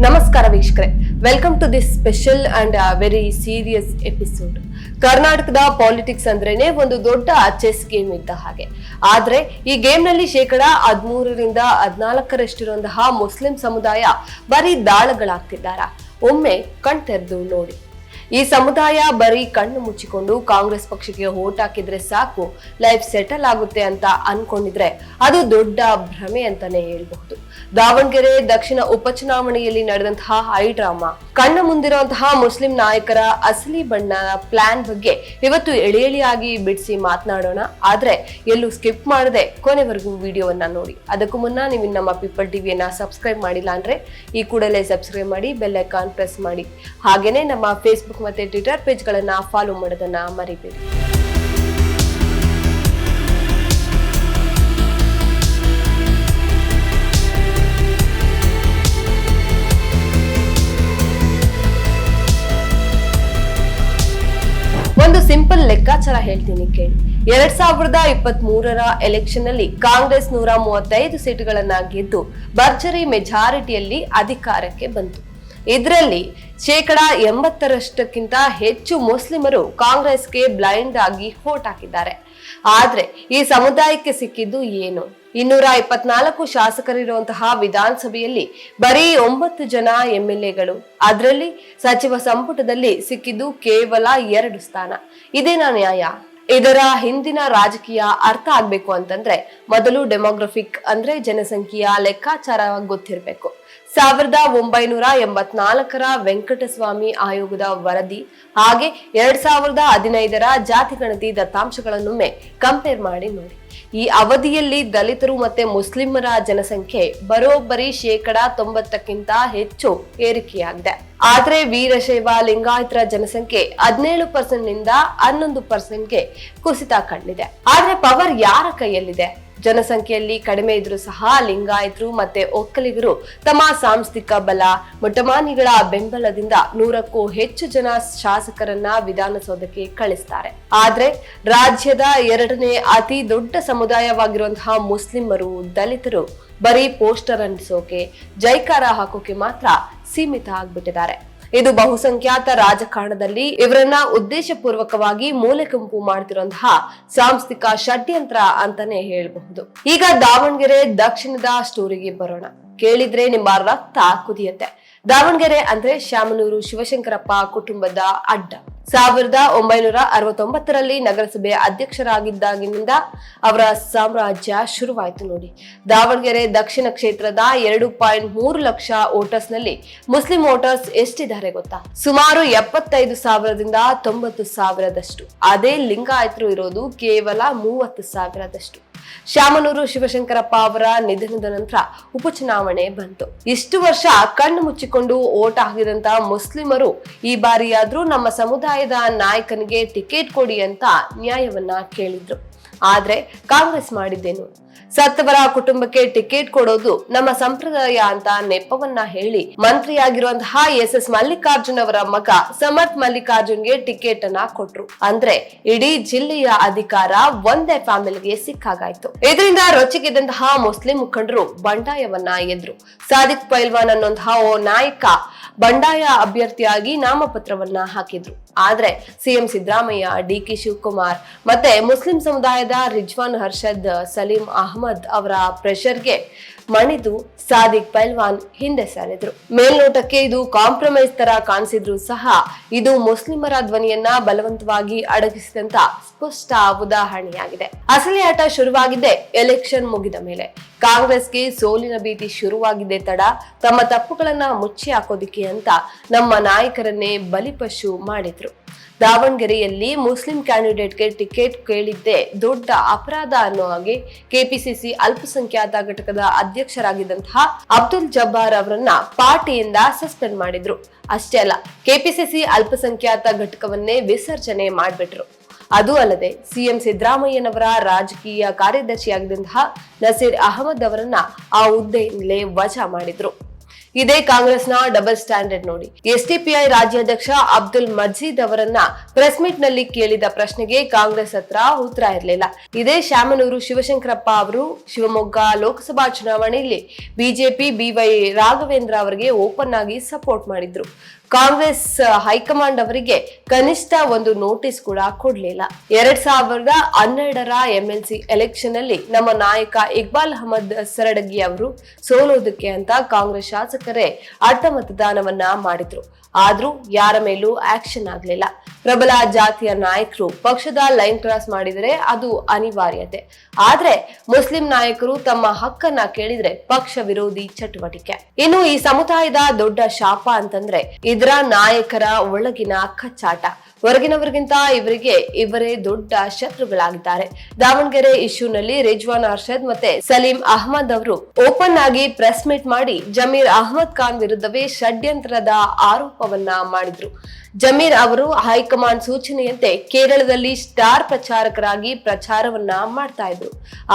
ನಮಸ್ಕಾರ ವೀಕ್ಷಕರೇ, welcome to this special and very serious episode. ಕರ್ನಾಟಕದ ಪಾಲಿಟಿಕ್ಸ್ ಅಂದ್ರೇನೆ ಒಂದು ದೊಡ್ಡ ಚೆಸ್ ಗೇಮ್ ಇದ್ದ ಹಾಗೆ. ಆದ್ರೆ ಈ ಗೇಮ್ ನಲ್ಲಿ 13% 14% ಮುಸ್ಲಿಂ ಸಮುದಾಯ ಬರೀ ದಾಳಗಳಾಗ್ತಿದ್ದಾರಾ? ಒಮ್ಮೆ ಕಣ್ತೆರೆದು ನೋಡಿ. ಈ ಸಮುದಾಯ ಬರೀ ಕಣ್ಣು ಮುಚ್ಚಿಕೊಂಡು ಕಾಂಗ್ರೆಸ್ ಪಕ್ಷಕ್ಕೆ ವೋಟ್ ಹಾಕಿದ್ರೆ ಸಾಕು, ಲೈಫ್ ಸೆಟಲ್ ಆಗುತ್ತೆ ಅಂತ ಅನ್ಕೊಂಡಿದ್ರೆ ಅದು ದೊಡ್ಡ ಭ್ರಮೆ ಅಂತಾನೆ ಹೇಳ್ಬಹುದು. ದಾವಣಗೆರೆ ದಕ್ಷಿಣ ಉಪಚುನಾವಣೆಯಲ್ಲಿ ನಡೆದಂತಹ ಹೈ ಡ್ರಾಮಾ, ಕಣ್ಣ ಮುಂದಿರುವಂತಹ ಮುಸ್ಲಿಂ ನಾಯಕರ ಅಸಲಿ ಬಣ್ಣ ಪ್ಲಾನ್ ಬಗ್ಗೆ ಇವತ್ತು ಎಳೆಯಾಗಿ ಬಿಡಿಸಿ ಮಾತನಾಡೋಣ. ಆದ್ರೆ ಎಲ್ಲೂ ಸ್ಕಿಪ್ ಮಾಡದೆ ಕೊನೆವರೆಗೂ ವಿಡಿಯೋವನ್ನ ನೋಡಿ. ಅದಕ್ಕೂ ಮುನ್ನ ನೀವು ನಮ್ಮ ಪೀಪಲ್ ಟಿವಿಯನ್ನ ಸಬ್ಸ್ಕ್ರೈಬ್ ಮಾಡಿಲ್ಲ ಅಂದ್ರೆ ಈ ಕೂಡಲೇ ಸಬ್ಸ್ಕ್ರೈಬ್ ಮಾಡಿ, ಬೆಲ್ ಐಕಾನ್ ಪ್ರೆಸ್ ಮಾಡಿ. ಹಾಗೇನೆ ನಮ್ಮ ಫೇಸ್ಬುಕ್ ಮತ್ತೆ ಟ್ವಿಟರ್ ಪೇಜ್ ಗಳನ್ನ ಫಾಲೋ ಮಾಡೋದನ್ನ ಮರಿಬೇಡಿ. ಒಂದು ಸಿಂಪಲ್ ಲೆಕ್ಕಾಚಾರ ಹೇಳ್ತೀನಿ ಕೇಳಿ. 2023ರ ಎಲೆಕ್ಷನ್ ನಲ್ಲಿ ಕಾಂಗ್ರೆಸ್ 135 ಸೀಟುಗಳನ್ನ ಗೆದ್ದು ಭರ್ಜರಿ ಮೆಜಾರಿಟಿಯಲ್ಲಿ ಅಧಿಕಾರಕ್ಕೆ ಬಂತು. ಇದರಲ್ಲಿ 80%ಕ್ಕಿಂತ ಹೆಚ್ಚು ಮುಸ್ಲಿಮರು ಕಾಂಗ್ರೆಸ್ಗೆ ಬ್ಲೈಂಡ್ ಆಗಿ ವೋಟ್ ಹಾಕಿದ್ದಾರೆ. ಆದ್ರೆ ಈ ಸಮುದಾಯಕ್ಕೆ ಸಿಕ್ಕಿದ್ದು ಏನು? 224 ಶಾಸಕರಿರುವಂತಹ ವಿಧಾನಸಭೆಯಲ್ಲಿ ಬರೀ 9 ಜನ MLAಗಳು, ಅದರಲ್ಲಿ ಸಚಿವ ಸಂಪುಟದಲ್ಲಿ ಸಿಕ್ಕಿದ್ದು ಕೇವಲ 2 ಸ್ಥಾನ. ಇದೇನಾ ನ್ಯಾಯ? ಇದರ ಹಿಂದಿನ ರಾಜಕೀಯ ಅರ್ಥ ಆಗ್ಬೇಕು ಅಂತಂದ್ರೆ ಮೊದಲು ಡೆಮೋಗ್ರಫಿಕ್ ಅಂದ್ರೆ ಜನಸಂಖ್ಯೆಯ ಲೆಕ್ಕಾಚಾರ ಗೊತ್ತಿರಬೇಕು. 1984ರ ವೆಂಕಟಸ್ವಾಮಿ ಆಯೋಗದ ವರದಿ ಹಾಗೆ 2015ರ ಜಾತಿಗಣತಿ ದತ್ತಾಂಶಗಳನ್ನೊಮ್ಮೆ ಕಂಪೇರ್ ಮಾಡಿ ನೋಡಿ. ಈ ಅವಧಿಯಲ್ಲಿ ದಲಿತರು ಮತ್ತೆ ಮುಸ್ಲಿಮರ ಜನಸಂಖ್ಯೆ ಬರೋಬ್ಬರಿ 90%ಕ್ಕಿಂತ ಹೆಚ್ಚು ಏರಿಕೆಯಾಗಿದೆ. ಆದ್ರೆ ವೀರಶೈವ ಲಿಂಗಾಯತರ ಜನಸಂಖ್ಯೆ 17% ನಿಂದ 11%ಗೆ ಕುಸಿತ ಕಂಡಿದೆ. ಆದ್ರೆ ಪವರ್ ಯಾರ ಕೈಯಲ್ಲಿದೆ? ಜನಸಂಖ್ಯೆಯಲ್ಲಿ ಕಡಿಮೆ ಇದ್ರೂ ಸಹ ಲಿಂಗಾಯತರು ಮತ್ತೆ ಒಕ್ಕಲಿಗರು ತಮ್ಮ ಸಾಂಸ್ಥಿಕ ಬಲ, ಮುಟಮಾನಿಗಳ ಬೆಂಬಲದಿಂದ 100ಕ್ಕೂ ಹೆಚ್ಚು ಜನ ಶಾಸಕರನ್ನ ವಿಧಾನಸೌಧಕ್ಕೆ ಕಳಿಸ್ತಾರೆ. ಆದ್ರೆ ರಾಜ್ಯದ 2ನೇ ಅತಿ ದೊಡ್ಡ ಸಮುದಾಯವಾಗಿರುವಂತಹ ಮುಸ್ಲಿಮರು, ದಲಿತರು ಬರೀ ಪೋಸ್ಟರ್ ಅಂಟಿಸೋಕೆ, ಜೈಕಾರ ಹಾಕೋಕೆ ಮಾತ್ರ ಸೀಮಿತ ಆಗ್ಬಿಟ್ಟಿದ್ದಾರೆ. ಇದು ಬಹುಸಂಖ್ಯಾತ ರಾಜಕಾರಣದಲ್ಲಿ ಇವರನ್ನ ಉದ್ದೇಶಪೂರ್ವಕವಾಗಿ ಮೂಲೆಗುಂಪು ಮಾಡ್ತಿರುವಂತಹ ಸಾಂಸ್ಥಿಕ ಷಡ್ಯಂತ್ರ ಅಂತಾನೆ ಹೇಳಬಹುದು. ಈಗ ದಾವಣಗೆರೆ ದಕ್ಷಿಣದ ಸ್ಟೋರಿಗೆ ಬರೋಣ. ಕೇಳಿದ್ರೆ ನಿಮ್ಮ ರಕ್ತ ಕುದಿಯತ್ತೆ. ದಾವಣಗೆರೆ ಅಂದ್ರೆ ಶಾಮನೂರು ಶಿವಶಂಕರಪ್ಪ ಕುಟುಂಬದ ಅಡ್ಡ. 1969ರಲ್ಲಿ ನಗರಸಭೆ ಅಧ್ಯಕ್ಷರಾಗಿದ್ದಾಗಿನಿಂದ ಅವರ ಸಾಮ್ರಾಜ್ಯ ಶುರುವಾಯಿತು ನೋಡಿ. ದಾವಣಗೆರೆ ದಕ್ಷಿಣ ಕ್ಷೇತ್ರದ 2.3 ಲಕ್ಷ ವೋಟರ್ಸ್ ನಲ್ಲಿ ಮುಸ್ಲಿಂ ವೋಟರ್ಸ್ ಎಷ್ಟಿದ್ದಾರೆ ಗೊತ್ತಾ? ಸುಮಾರು 75,000ದಿಂದ 90,000ದಷ್ಟು. ಅದೇ ಲಿಂಗಾಯತರು ಇರೋದು ಕೇವಲ 30,000ದಷ್ಟು. ಶಾಮನೂರು ಶಿವಶಂಕರಪ್ಪ ಅವರ ನಿಧನದ ನಂತರ ಉಪಚುನಾವಣೆ ಬಂತು. ಇಷ್ಟು ವರ್ಷ ಕಣ್ಣು ಮುಚ್ಚಿಕೊಂಡು ಓಟ್ ಹಾಕಿದಂತ ಮುಸ್ಲಿಮರು ಈ ಬಾರಿಯಾದ್ರೂ ನಮ್ಮ ಸಮುದಾಯದ ನಾಯಕನಿಗೆ ಟಿಕೆಟ್ ಕೊಡಿ ಅಂತ ನ್ಯಾಯವನ್ನ ಕೇಳಿದ್ರು. ಆದ್ರೆ ಕಾಂಗ್ರೆಸ್ ಮಾಡಿದ್ದೇನು? ಸತ್ತವರ ಕುಟುಂಬಕ್ಕೆ ಟಿಕೆಟ್ ಕೊಡೋದು ನಮ್ಮ ಸಂಪ್ರದಾಯ ಅಂತ ನೆಪವನ್ನ ಹೇಳಿ ಮಂತ್ರಿಯಾಗಿರುವಂತಹ SS ಮಲ್ಲಿಕಾರ್ಜುನ್ ಅವರ ಮಗ ಸಮರ್ಥ್ ಮಲ್ಲಿಕಾರ್ಜುನ್ಗೆ ಟಿಕೆಟ್ ಅನ್ನ ಕೊಟ್ರು. ಅಂದ್ರೆ ಇಡೀ ಜಿಲ್ಲೆಯ ಅಧಿಕಾರ ಒಂದೇ ಫ್ಯಾಮಿಲಿಗೆ ಸಿಕ್ಕಾಗಾಯ್ತು. ಇದರಿಂದ ರೊಚ್ಚಿಗೆದ್ದಂತಹ ಮುಸ್ಲಿಂ ಮುಖಂಡರು ಬಂಡಾಯವನ್ನ ಎದ್ರು. ಸಾದಿಕ್ ಪೈಲ್ವಾನ್ ಅನ್ನುವಂತಹ ಓ ನಾಯಕ ಬಂಡಾಯ ಅಭ್ಯರ್ಥಿಯಾಗಿ ನಾಮಪತ್ರವನ್ನ ಹಾಕಿದ್ರು. ಆದ್ರೆ ಸಿಎಂ ಸಿದ್ದರಾಮಯ್ಯ, DK ಶಿವಕುಮಾರ್ ಮತ್ತೆ ಮುಸ್ಲಿಂ ಸಮುದಾಯದ ರಿಜ್ವಾನ್ ಅರ್ಷದ್, ಸಲೀಂ ಅಹಮದ್ ಅವರ ಪ್ರೆಷರ್ಗೆ ಮಣಿದು ಸಾದಿಕ್ ಪೈಲ್ವಾನ್ ಹಿಂದೆ ಸರಿದ್ರು. ಮೇಲ್ನೋಟಕ್ಕೆ ಇದು ಕಾಂಪ್ರಮೈಸ್ ತರ ಕಾಣಿಸಿದ್ರು ಸಹ ಇದು ಮುಸ್ಲಿಮರ ಧ್ವನಿಯನ್ನ ಬಲವಂತವಾಗಿ ಅಡಗಿಸಿದಂತ ಸ್ಪಷ್ಟ ಉದಾಹರಣೆಯಾಗಿದೆ. ಅಸಲಿ ಆಟ ಶುರುವಾಗಿದ್ದೆ ಎಲೆಕ್ಷನ್ ಮುಗಿದ ಮೇಲೆ. ಕಾಂಗ್ರೆಸ್ಗೆ ಸೋಲಿನ ಭೀತಿ ಶುರುವಾಗಿದ್ದೆ ತಡ. ತಮ್ಮ ತಪ್ಪುಗಳನ್ನ ಮುಚ್ಚಿ ಹಾಕೋದಿಕ್ಕೆ ಅಂತ ನಮ್ಮ ನಾಯಕರನ್ನೇ ಬಲಿಪಶು ಮಾಡಿದ್ರು. ದಾವಣಗೆರೆಯಲ್ಲಿ ಮುಸ್ಲಿಂ ಕ್ಯಾಂಡಿಡೇಟ್ಗೆ ಟಿಕೆಟ್ ಕೇಳಿದ್ದೆ ದೊಡ್ಡ ಅಪರಾಧ ಅನ್ನೋ ಹಾಗೆ ಕೆಪಿಸಿಸಿ ಅಲ್ಪಸಂಖ್ಯಾತ ಘಟಕದ ಅಧ್ಯಕ್ಷರಾಗಿದ್ದಂತಹ ಅಬ್ದುಲ್ ಜಬ್ಬಾರ್ ಅವರನ್ನ ಪಾರ್ಟಿಯಿಂದ ಸಸ್ಪೆಂಡ್ ಮಾಡಿದ್ರು. ಅಷ್ಟೇ ಅಲ್ಲ, ಕೆಪಿಸಿಸಿ ಅಲ್ಪಸಂಖ್ಯಾತ ಘಟಕವನ್ನೇ ವಿಸರ್ಜನೆ ಮಾಡ್ಬಿಟ್ರು. ಅದು ಅಲ್ಲದೆ ಸಿಎಂ ಸಿದ್ದರಾಮಯ್ಯನವರ ರಾಜಕೀಯ ಕಾರ್ಯದರ್ಶಿಯಾಗಿದ್ದಂತಹ ನಸೀರ್ ಅಹಮದ್ ಅವರನ್ನ ಆ ಹುದ್ದೆಯಿಂದಲೇ ವಜಾ ಮಾಡಿದ್ರು. ಇದೇ ಕಾಂಗ್ರೆಸ್ನ ಡಬಲ್ ಸ್ಟ್ಯಾಂಡರ್ಡ್ ನೋಡಿ. ಎಸ್ಡಿಪಿಐ ರಾಜ್ಯಾಧ್ಯಕ್ಷ ಅಬ್ದುಲ್ ಮಜೀದ್ ಅವರನ್ನ ಪ್ರೆಸ್ ಮೀಟ್ ನಲ್ಲಿ ಕೇಳಿದ ಪ್ರಶ್ನೆಗೆ ಕಾಂಗ್ರೆಸ್ ಹತ್ರ ಉತ್ತರ ಇರಲಿಲ್ಲ. ಇದೇ ಶಾಮನೂರು ಶಿವಶಂಕರಪ್ಪ ಅವರು ಶಿವಮೊಗ್ಗ ಲೋಕಸಭಾ ಚುನಾವಣೆಯಲ್ಲಿ ಬಿಜೆಪಿ BY ರಾಘವೇಂದ್ರ ಅವರಿಗೆ ಓಪನ್ ಆಗಿ ಸಪೋರ್ಟ್ ಮಾಡಿದ್ರು. ಕಾಂಗ್ರೆಸ್ ಹೈಕಮಾಂಡ್ ಅವರಿಗೆ ಕನಿಷ್ಠ ಒಂದು ನೋಟಿಸ್ ಕೂಡ ಕೊಡ್ಲಿಲ್ಲ. 2012ರ MLC ಎಲೆಕ್ಷನ್ ಅಲ್ಲಿ ನಮ್ಮ ನಾಯಕ ಇಕ್ಬಾಲ್ ಅಹಮದ್ ಸರಡಗಿ ಅವರು ಸೋಲೋದಕ್ಕೆ ಅಂತ ಕಾಂಗ್ರೆಸ್ ಶಾಸಕರೇ ಅಡ್ಡ ಮತದಾನವನ್ನ ಮಾಡಿದ್ರು. ಆದ್ರೂ ಯಾರ ಮೇಲೂ ಆಕ್ಷನ್ ಆಗ್ಲಿಲ್ಲ. ಪ್ರಬಲ ಜಾತಿಯ ನಾಯಕರು ಪಕ್ಷದ ಲೈನ್ ಕ್ರಾಸ್ ಮಾಡಿದರೆ ಅದು ಅನಿವಾರ್ಯತೆ. ಆದ್ರೆ ಮುಸ್ಲಿಂ ನಾಯಕರು ತಮ್ಮ ಹಕ್ಕನ್ನ ಕೇಳಿದ್ರೆ ಪಕ್ಷ ವಿರೋಧಿ ಚಟುವಟಿಕೆ. ಇನ್ನು ಈ ಸಮುದಾಯದ ದೊಡ್ಡ ಶಾಪ ಅಂತಂದ್ರೆ ಇದರ ನಾಯಕರ ಒಳಗಿನ ಕಚ್ಚಾಟ. ಹೊರಗಿನವರಿಗಿಂತ ಇವರೇ ದೊಡ್ಡ ಶತ್ರುಗಳಾಗಿದ್ದಾರೆ. ದಾವಣಗೆರೆ ಇಶ್ಯೂನಲ್ಲಿ ರಿಜ್ವಾನ್ ಅರ್ಷದ್ ಮತ್ತೆ ಸಲೀಂ ಅಹಮದ್ ಅವರು ಓಪನ್ ಆಗಿ ಪ್ರೆಸ್ ಮೀಟ್ ಮಾಡಿ ಜಮೀರ್ ಅಹಮದ್ ಖಾನ್ ವಿರುದ್ಧವೇ ಷಡ್ಯಂತ್ರದ ಆರೋಪವನ್ನ ಮಾಡಿದ್ರು. ಜಮೀರ್ ಅವರು ಹೈಕಮಾಂಡ್ ಸೂಚನೆಯಂತೆ ಕೇರಳದಲ್ಲಿ ಸ್ಟಾರ್ ಪ್ರಚಾರಕರಾಗಿ ಪ್ರಚಾರವನ್ನ ಮಾಡ್ತಾ ಇದ್ರು.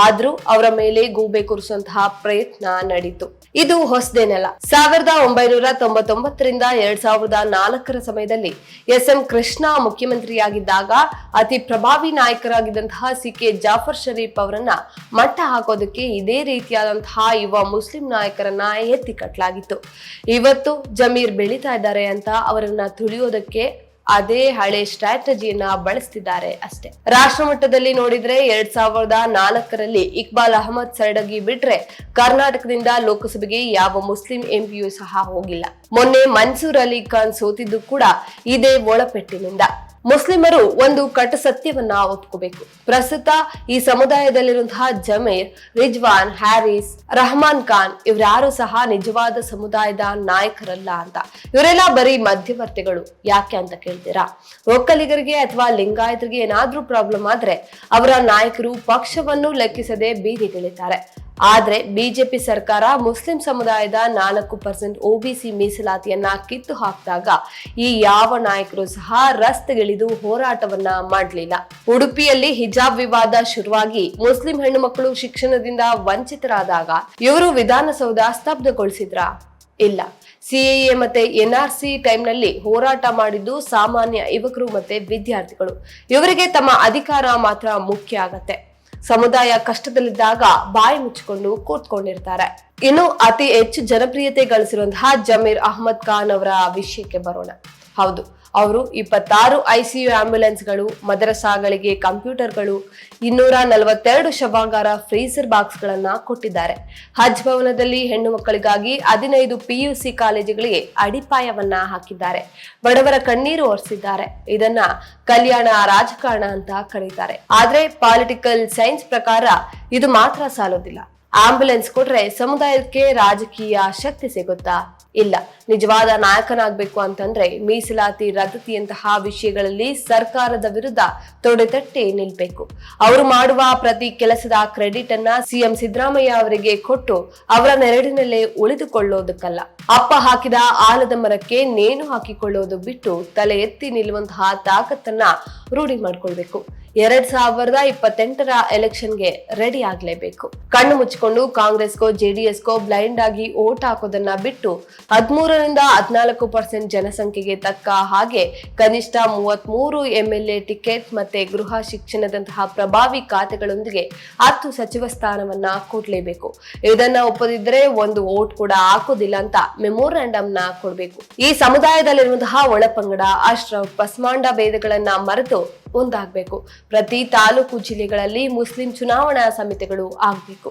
ಆದ್ರೂ ಅವರ ಮೇಲೆ ಗೂಬೆ ಕೂರಿಸುವಂತಹ ಪ್ರಯತ್ನ ನಡೀತು. ಇದು ಹೊಸದೇನಲ್ಲ. 1999ರಿಂದ 2004ರ ಸಮಯದಲ್ಲಿ SM ಕೃಷ್ಣ ಮುಖ್ಯಮಂತ್ರಿಯಾಗಿದ್ದಾಗ ಅತಿ ಪ್ರಭಾವಿ ನಾಯಕರಾಗಿದ್ದಂತಹ CK ಜಾಫರ್ ಶರೀಫ್ ಅವರನ್ನ ಮಟ್ಟ ಹಾಕೋದಕ್ಕೆ ಇದೇ ರೀತಿಯಾದಂತಹ ಯುವ ಮುಸ್ಲಿಂ ನಾಯಕರನ್ನ ಎತ್ತಿ ಕಟ್ಟಲಾಗಿತ್ತು. ಇವತ್ತು ಜಮೀರ್ ಬೆಳೀತಾ ಇದ್ದಾರೆ ಅಂತ ಅವರನ್ನ ತುಳಿಯೋದಕ್ಕೆ ಅದೇ ಹಳೆ ಸ್ಟ್ರಾಟಜಿಯನ್ನ ಬಳಸ್ತಿದ್ದಾರೆ ಅಷ್ಟೇ. ರಾಷ್ಟ್ರ ಮಟ್ಟದಲ್ಲಿ ನೋಡಿದ್ರೆ 2004ರಲ್ಲಿ ಇಕ್ಬಾಲ್ ಅಹಮದ್ ಸರಡಗಿ ಬಿಟ್ರೆ ಕರ್ನಾಟಕದಿಂದ ಲೋಕಸಭೆಗೆ ಯಾವ ಮುಸ್ಲಿಂ MPಯೂ ಸಹ ಹೋಗಿಲ್ಲ. ಮೊನ್ನೆ ಮನ್ಸೂರ್ ಅಲಿ ಖಾನ್ ಸೋತಿದ್ದು ಕೂಡ ಇದೇ ಒಳಪೆಟ್ಟಿನಿಂದ. ಮುಸ್ಲಿಮರು ಒಂದು ಕಟು ಸತ್ಯವನ್ನ ಒಪ್ಕೋಬೇಕು. ಪ್ರಸ್ತುತ ಈ ಸಮುದಾಯದಲ್ಲಿರುವಂತಹ ಜಮೀರ್, ರಿಜ್ವಾನ್, ಹ್ಯಾರಿಸ್, ರಹಮಾನ್ ಖಾನ್ ಇವರ್ಯಾರು ಸಹ ನಿಜವಾದ ಸಮುದಾಯದ ನಾಯಕರಲ್ಲ ಅಂತ. ಇವರೆಲ್ಲ ಬರೀ ಮಧ್ಯವರ್ತಿಗಳು. ಯಾಕೆ ಅಂತ ಕೇಳ್ತೀರಾ? ಒಕ್ಕಲಿಗರಿಗೆ ಅಥವಾ ಲಿಂಗಾಯತರಿಗೆ ಏನಾದ್ರೂ ಪ್ರಾಬ್ಲಮ್ ಆದ್ರೆ ಅವರ ನಾಯಕರು ಪಕ್ಷವನ್ನು ಲೆಕ್ಕಿಸದೆ ಬೀದಿಗಿಳಿತಾರೆ. ಆದ್ರೆ ಬಿಜೆಪಿ ಸರ್ಕಾರ ಮುಸ್ಲಿಂ ಸಮುದಾಯದ 4% OBC ಮೀಸಲಾತಿಯನ್ನ ಕಿತ್ತು ಹಾಕಿದಾಗ ಈ ಯಾವ ನಾಯಕರು ಸಹ ರಸ್ತೆಗಿಳಿದು ಹೋರಾಟವನ್ನ ಮಾಡಲಿಲ್ಲ. ಉಡುಪಿಯಲ್ಲಿ ಹಿಜಾಬ್ ವಿವಾದ ಶುರುವಾಗಿ ಮುಸ್ಲಿಂ ಹೆಣ್ಣು ಮಕ್ಕಳು ಶಿಕ್ಷಣದಿಂದ ವಂಚಿತರಾದಾಗ ಇವರು ವಿಧಾನಸೌಧ ಸ್ತಬ್ಧಗೊಳಿಸಿದ್ರಾ? ಇಲ್ಲ. CAA ಮತ್ತೆ NRC ಟೈಮ್ನಲ್ಲಿ ಹೋರಾಟ ಮಾಡಿದ್ದು ಸಾಮಾನ್ಯ ಯುವಕರು ಮತ್ತೆ ವಿದ್ಯಾರ್ಥಿಗಳು. ಇವರಿಗೆ ತಮ್ಮ ಅಧಿಕಾರ ಮಾತ್ರ ಮುಖ್ಯ ಆಗತ್ತೆ. ಸಮುದಾಯ ಕಷ್ಟದಲ್ಲಿದ್ದಾಗ ಬಾಯಿ ಮುಚ್ಚಿಕೊಂಡು ಕೂತ್ಕೊಂಡಿರ್ತಾರೆ. ಇನ್ನು ಅತಿ ಹೆಚ್ಚು ಜನಪ್ರಿಯತೆ ಗಳಿಸಿರುವಂತಹ ಜಮೀರ್ ಅಹಮದ್ ಖಾನ್ ಅವರ ವಿಷಯಕ್ಕೆ ಬರೋಣ. ಹೌದು, ಅವರು 26 ICU ಆಂಬ್ಯುಲೆನ್ಸ್ಗಳು, ಮದರಸಾಗಳಿಗೆ ಕಂಪ್ಯೂಟರ್ಗಳು, 242 ಶವಾಗಾರ ಫ್ರೀಜರ್ ಬಾಕ್ಸ್ ಗಳನ್ನ ಕೊಟ್ಟಿದ್ದಾರೆ. ಹಜ್ ಭವನದಲ್ಲಿ ಹೆಣ್ಣು ಮಕ್ಕಳಿಗಾಗಿ 15 PUC ಕಾಲೇಜುಗಳಿಗೆ ಅಡಿಪಾಯವನ್ನ ಹಾಕಿದ್ದಾರೆ. ಬಡವರ ಕಣ್ಣೀರು ಒರೆಸಿದ್ದಾರೆ. ಇದನ್ನ ಕಲ್ಯಾಣ ರಾಜಕಾರಣ ಅಂತ ಕರೀತಾರೆ. ಆದ್ರೆ ಪಾಲಿಟಿಕಲ್ ಸೈನ್ಸ್ ಪ್ರಕಾರ ಇದು ಮಾತ್ರ ಸಾಲೋದಿಲ್ಲ. ಆಂಬ್ಯುಲೆನ್ಸ್ ಕೊಟ್ರೆ ಸಮುದಾಯಕ್ಕೆ ರಾಜಕೀಯ ಶಕ್ತಿ ಸಿಗುತ್ತಾ? ಇಲ್ಲ. ನಿಜವಾದ ನಾಯಕನಾಗಬೇಕು ಅಂತಂದ್ರೆ ಮೀಸಲಾತಿ ರದ್ದತಿಯಂತಹ ವಿಷಯಗಳಲ್ಲಿ ಸರ್ಕಾರದ ವಿರುದ್ಧ ತೊಡೆತಟ್ಟಿ ನಿಲ್ಬೇಕು. ಅವರು ಮಾಡುವ ಪ್ರತಿ ಕೆಲಸದ ಕ್ರೆಡಿಟ್ ಅನ್ನ CM ಸಿದ್ದರಾಮಯ್ಯ ಅವರಿಗೆ ಕೊಟ್ಟು ಅವರ ನೆರಳಿನಲ್ಲೇ ಉಳಿದುಕೊಳ್ಳೋದಕ್ಕಲ್ಲ. ಅಪ್ಪ ಹಾಕಿದ ಆಲದ ಮರಕ್ಕೆ ನೇಣು ಹಾಕಿಕೊಳ್ಳೋದು ಬಿಟ್ಟು ತಲೆ ಎತ್ತಿ ನಿಲ್ಲುವಂತಹ ತಾಕತ್ತನ್ನ ರೂಢಿ ಮಾಡ್ಕೊಳ್ಬೇಕು. 2028ರ ಎಲೆಕ್ಷನ್ಗೆ ರೆಡಿ ಆಗ್ಲೇಬೇಕು. ಕಣ್ಣು ಮುಚ್ಚಿಕೊಂಡು ಕಾಂಗ್ರೆಸ್ಗೋ JDSಗೋ ಬ್ಲೈಂಡ್ ಆಗಿ ಓಟ್ ಹಾಕೋದನ್ನ ಬಿಟ್ಟು 13ರಿಂದ 14% ಜನಸಂಖ್ಯೆಗೆ ತಕ್ಕ ಹಾಗೆ ಕನಿಷ್ಠ 33 MLA ಟಿಕೆಟ್ ಮತ್ತೆ ಗೃಹ ಶಿಕ್ಷಣದಂತಹ ಪ್ರಭಾವಿ ಖಾತೆಗಳೊಂದಿಗೆ 10 ಸಚಿವ ಸ್ಥಾನವನ್ನ ಕೊಡ್ಲೇಬೇಕು. ಇದನ್ನ ಒಪ್ಪದಿದ್ರೆ ಒಂದು ಓಟ್ ಕೂಡ ಹಾಕೋದಿಲ್ಲ ಅಂತ ಮೆಮೊರಾಂಡಮ್ ನ ಕೊಡ್ಬೇಕು. ಈ ಸಮುದಾಯದಲ್ಲಿರುವಂತಹ ಒಳಪಂಗಡ, ಅಶ್ರಫ್, ಪಸ್ಮಾಂಡ ಭೇದಗಳನ್ನ ಮರೆತು ಒಂದಾಗಬೇಕು. ಪ್ರತಿ ತಾಲೂಕು ಜಿಲ್ಲೆಗಳಲ್ಲಿ ಮುಸ್ಲಿಂ ಚುನಾವಣಾ ಸಮಿತಿಗಳು ಆಗಬೇಕು.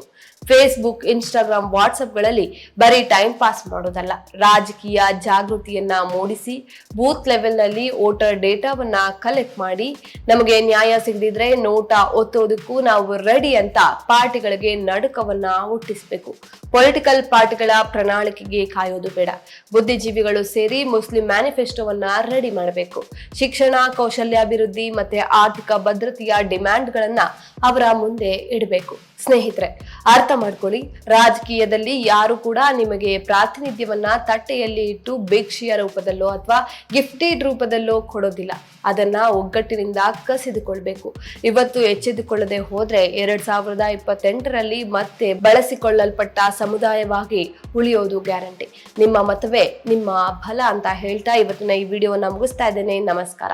ಫೇಸ್ಬುಕ್, ಇನ್ಸ್ಟಾಗ್ರಾಮ್, ವಾಟ್ಸ್ಆಪ್ಗಳಲ್ಲಿ ಬರೀ ಟೈಮ್ ಪಾಸ್ ಮಾಡೋದಲ್ಲ, ರಾಜಕೀಯ ಜಾಗೃತಿಯನ್ನ ಮೂಡಿಸಿ ಬೂತ್ ಲೆವೆಲ್ನಲ್ಲಿ ವೋಟರ್ ಡೇಟಾವನ್ನ ಕಲೆಕ್ಟ್ ಮಾಡಿ ನಮಗೆ ನ್ಯಾಯ ಸಿಗದಿದ್ರೆ ನೋಟಾ ಒತ್ತೋದಕ್ಕೂ ನಾವು ರೆಡಿ ಅಂತ ಪಾರ್ಟಿಗಳಿಗೆ ನಡುಕವನ್ನ ಹುಟ್ಟಿಸ್ಬೇಕು. ಪೊಲಿಟಿಕಲ್ ಪಾರ್ಟಿಗಳ ಪ್ರಣಾಳಿಕೆಗೆ ಕಾಯೋದು ಬೇಡ. ಬುದ್ಧಿಜೀವಿಗಳು ಸೇರಿ ಮುಸ್ಲಿಂ ಮ್ಯಾನಿಫೆಸ್ಟೋವನ್ನ ರೆಡಿ ಮಾಡಬೇಕು. ಶಿಕ್ಷಣ, ಕೌಶಲ್ಯಾಭಿವೃದ್ಧಿ ಮತ್ತೆ ಆರ್ಥಿಕ ಭದ್ರತೆಯ ಡಿಮ್ಯಾಂಡ್ಗಳನ್ನ ಅವರ ಮುಂದೆ ಇಡಬೇಕು. ಸ್ನೇಹಿತರೆ, ಅರ್ಥ ಅರ್ಥ ಮಾಡ್ಕೊಳ್ಳಿ. ರಾಜಕೀಯದಲ್ಲಿ ಯಾರು ಕೂಡ ನಿಮಗೆ ಪ್ರಾತಿನಿಧ್ಯವನ್ನ ತಟ್ಟೆಯಲ್ಲಿ ಇಟ್ಟು ಭಿಕ್ಷೆಯ ರೂಪದಲ್ಲೋ ಅಥವಾ ಗಿಫ್ಟೆಡ್ ರೂಪದಲ್ಲೋ ಕೊಡೋದಿಲ್ಲ. ಅದನ್ನ ಒಗ್ಗಟ್ಟಿನಿಂದ ಕಸಿದುಕೊಳ್ಬೇಕು. ಇವತ್ತು ಎಚ್ಚೆತ್ತುಕೊಳ್ಳದೆ ಹೋದ್ರೆ 2028ರಲ್ಲಿ ಮತ್ತೆ ಬಳಸಿಕೊಳ್ಳಲ್ಪಟ್ಟ ಸಮುದಾಯವಾಗಿ ಉಳಿಯೋದು ಗ್ಯಾರಂಟಿ. ನಿಮ್ಮ ಮತವೇ ನಿಮ್ಮ ಬಲ ಅಂತ ಹೇಳ್ತಾ ಇವತ್ತಿನ ಈ ವಿಡಿಯೋವನ್ನ ಮುಗಿಸ್ತಾ ಇದ್ದೇನೆ. ನಮಸ್ಕಾರ.